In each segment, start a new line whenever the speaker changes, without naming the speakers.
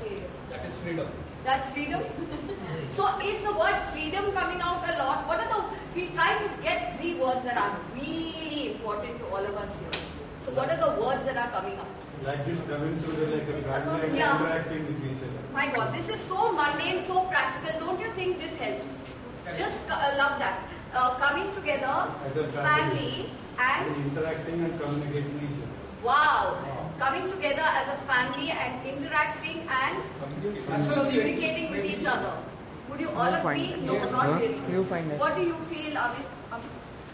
Okay.
That is freedom.
That's freedom. So is the word freedom coming out a lot? What are the? We try to get 3 words that are really important to all of us here. So what are the words that are coming up?
Like this coming together like a family interacting with each other.
My God, this is so mundane, so practical. Don't you think this helps? Just love that. Coming together
As a
family and
interacting and communicating each other.
wow. Coming together as a family and interacting and communicating with each other. Would you all agree? No, not really. What do you feel, Amit?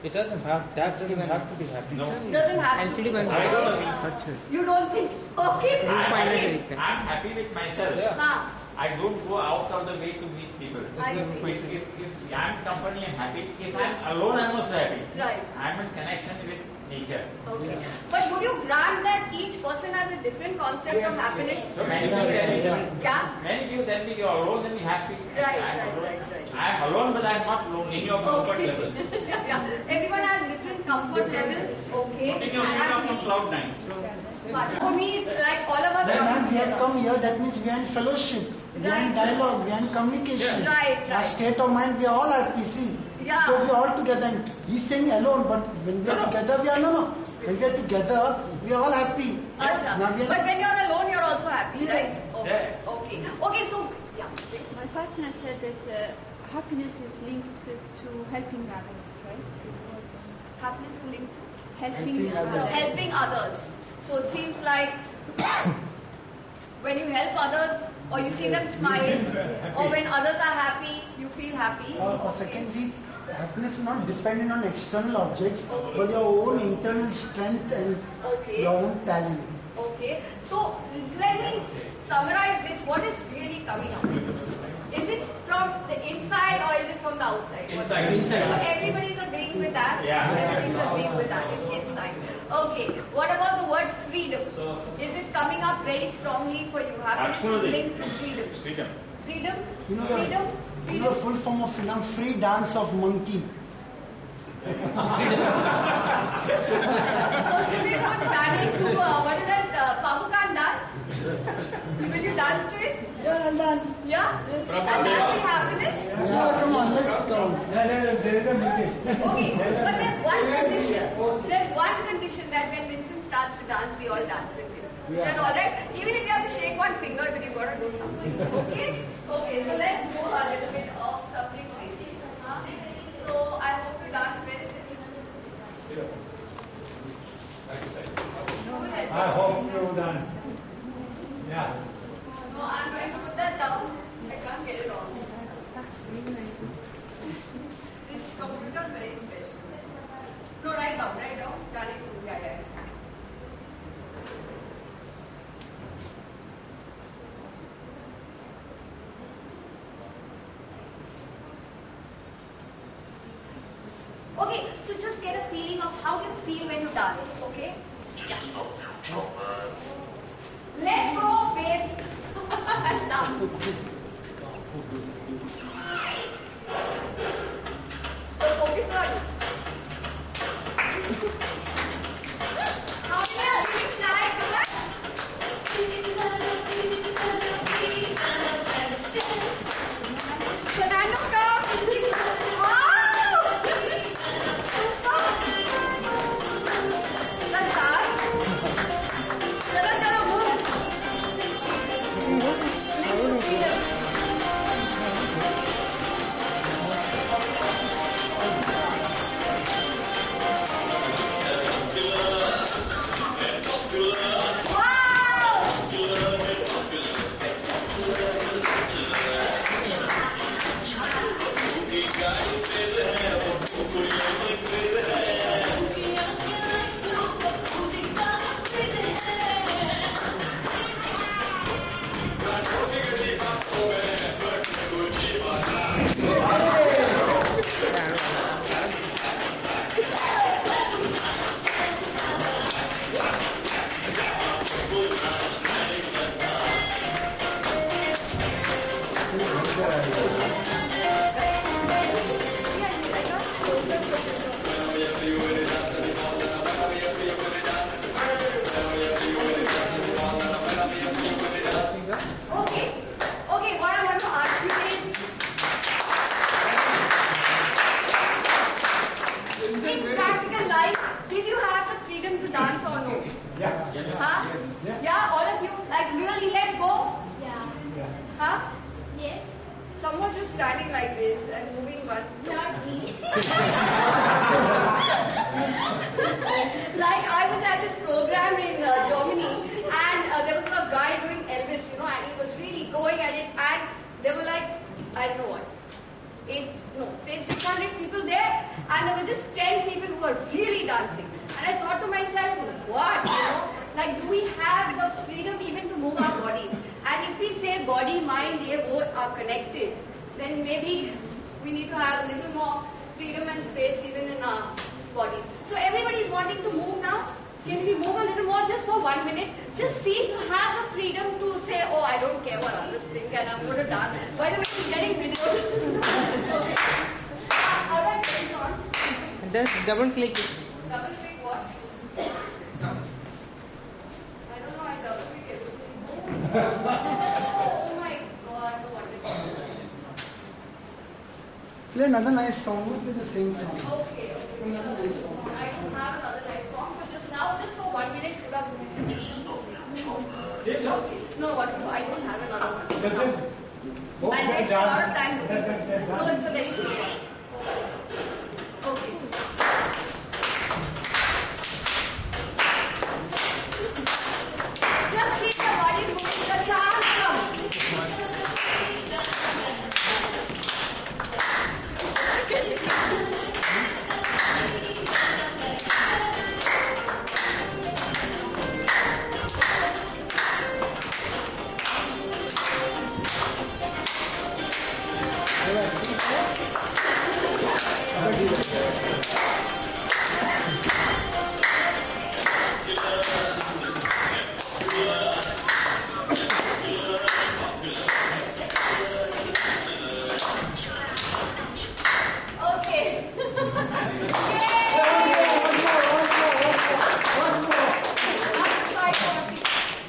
It doesn't have, that doesn't have to be happening.
No.
Doesn't have to be.
I don't think.
You don't think? Okay.
I'm happy with myself.
Huh.
I don't go out of the way to meet people.
I see.
If I'm company, I'm happy. If I'm alone, I'm also happy.
Right.
I'm in connection with nature.
Okay. But would you grant that each person has a different concept of happiness?
So many people tell me,
Yeah.
many people tell me you're alone, then be happy.
Right.
I'm alone, but I'm not lonely. In your comfort
Okay.
levels.
Yeah. Everyone has different comfort levels. Okay.
Putting your feet up on cloud 9.
But for me, it's like all of us
When
coming
we have
together.
come here, that means we are in fellowship, we are in dialogue, we are in communication.
Right.
Our state of mind, we are all happy, see.
Yeah.
Because we are all together. And he's saying alone, but when we are together, we are no. When we are together, we are all happy.
Acha.
Now we are
But when you're alone, you're also happy,
Yes.
right? Okay. Okay. Okay. So yeah.
My partner said that happiness is linked to helping others, right?
Happiness is linked to
Helping
so
others.
helping others. So it seems like when you help others, or you see them smile, or when others are happy, you feel happy.
Or secondly, happiness is not dependent on external objects, but your own internal strength and
Okay.
your own talent.
Okay. So let me summarize this. What is really coming out? Is it from the inside or is it from the outside?
Inside.
So everybody's agreeing with that?
Yeah.
Everybody's agreeing with that. It's inside. Okay. What about the word freedom? Is it coming up very strongly for you? Happiness is
Absolutely.
linked to freedom.
Freedom.
Freedom?
You know,
Freedom?
you know the full form of freedom, free dance of monkey.
So should we put chanting to, what is that, Pamukan dance? Will you dance to it?
Yeah, I'll dance.
Yeah? And that will happiness?
Yeah, come on, let's go.
There is a meeting.
Okay, but there's one condition. There's one condition that when Vincent starts to dance, we all dance with him. Then alright, even if you have to shake one finger, but you've got to do something. Okay? Okay, so let's do a little bit of something basic. So I hope you dance very well.
I hope you dance. Yeah.
No, I'm trying to put that down. I can't get it on. This computer is very special. No, write down. Darling, yeah. Okay, so just get a feeling of how you feel when you dance, okay? Let go, babe. And dance. So focus on. How many are feeling shy? Come on. Fernando, come. Wow! Let's start. Chalo, move. Lift the feet up. Okay, some are just standing like this and moving one. Like I was at this program in Germany, and there was a guy doing Elvis, you know, and he was really going at it, and they were like, I don't know what, say 600 people there, and there were just 10 people who were really dancing. And I thought to myself, what, you know, like do we have the freedom even to move our bodies? And if we say body, mind, ye both are connected, then maybe we need to have a little more freedom and space even in our bodies. So everybody is wanting to move now. Can we move a little more just for 1 minute? Just see to have the freedom to say, oh, I don't care what others think and I'm going to dance. By the way, it's getting videoed. Okay. How do I put it on?
And then double click it.
Double click what? I don't know, I double click everything. Oh my god, no wonder.
Play another nice song, not with the same song.
Okay.
Another nice song.
I don't have another nice song, but just now, just for 1 minute, should have No, what? I don't have another one. I'll waste a lot of time. No, it's a very simple one. Okay. Just keep your body moving. The chance comes. Okay.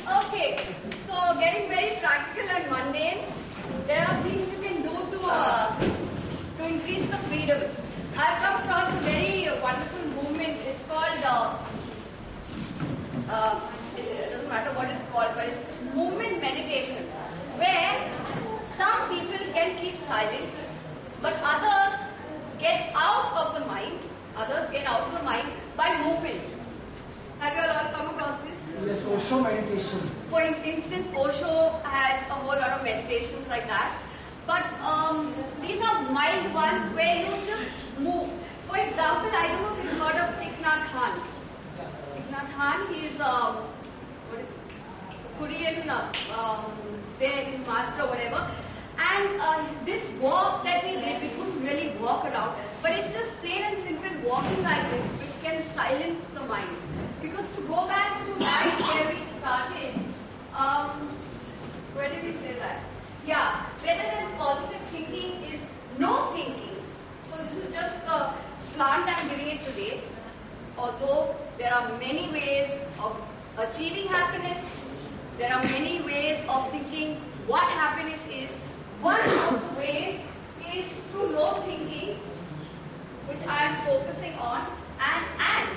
Okay, so getting very practical and mundane, there are things you can do to increase the freedom. I've come across a very wonderful movement. It's called, it doesn't matter what it's called, but it's movement meditation, where some people can keep silent, but others get out of the mind. Others get out of the mind by movement. Have you all come across this?
Yes, Osho meditation.
For instance, Osho has a whole lot of meditations like that. But these are mild ones where you just move. For example, I don't know if you've heard of Thich Nhat Hanh. Thich Nhat Hanh, he is what is it? Korean Zen master, whatever. And this walk that we did, we couldn't really walk around, but it's just plain and simple walking like this, which can silence the mind. Because to go back to mind where we started, where did we say that? Yeah, better than positive thinking is no thinking. So this is just the slant I'm giving it today. Although there are many ways of achieving happiness, there are many ways of thinking what happiness is. One of the ways is through no thinking, which I am focusing on, and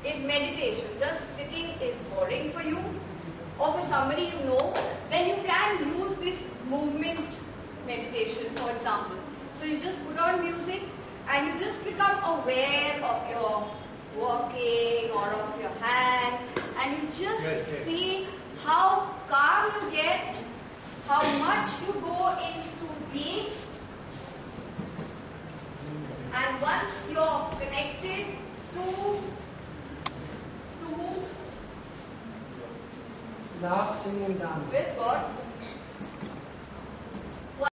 if meditation, just sitting is boring for you, or for somebody you know, then you can use this movement meditation, for example. So you just put on music and you just become aware of your walking or of your hand, and you just see how calm you get, how much you go into being, and once you're connected to
Laugh, sing and dance.
with God,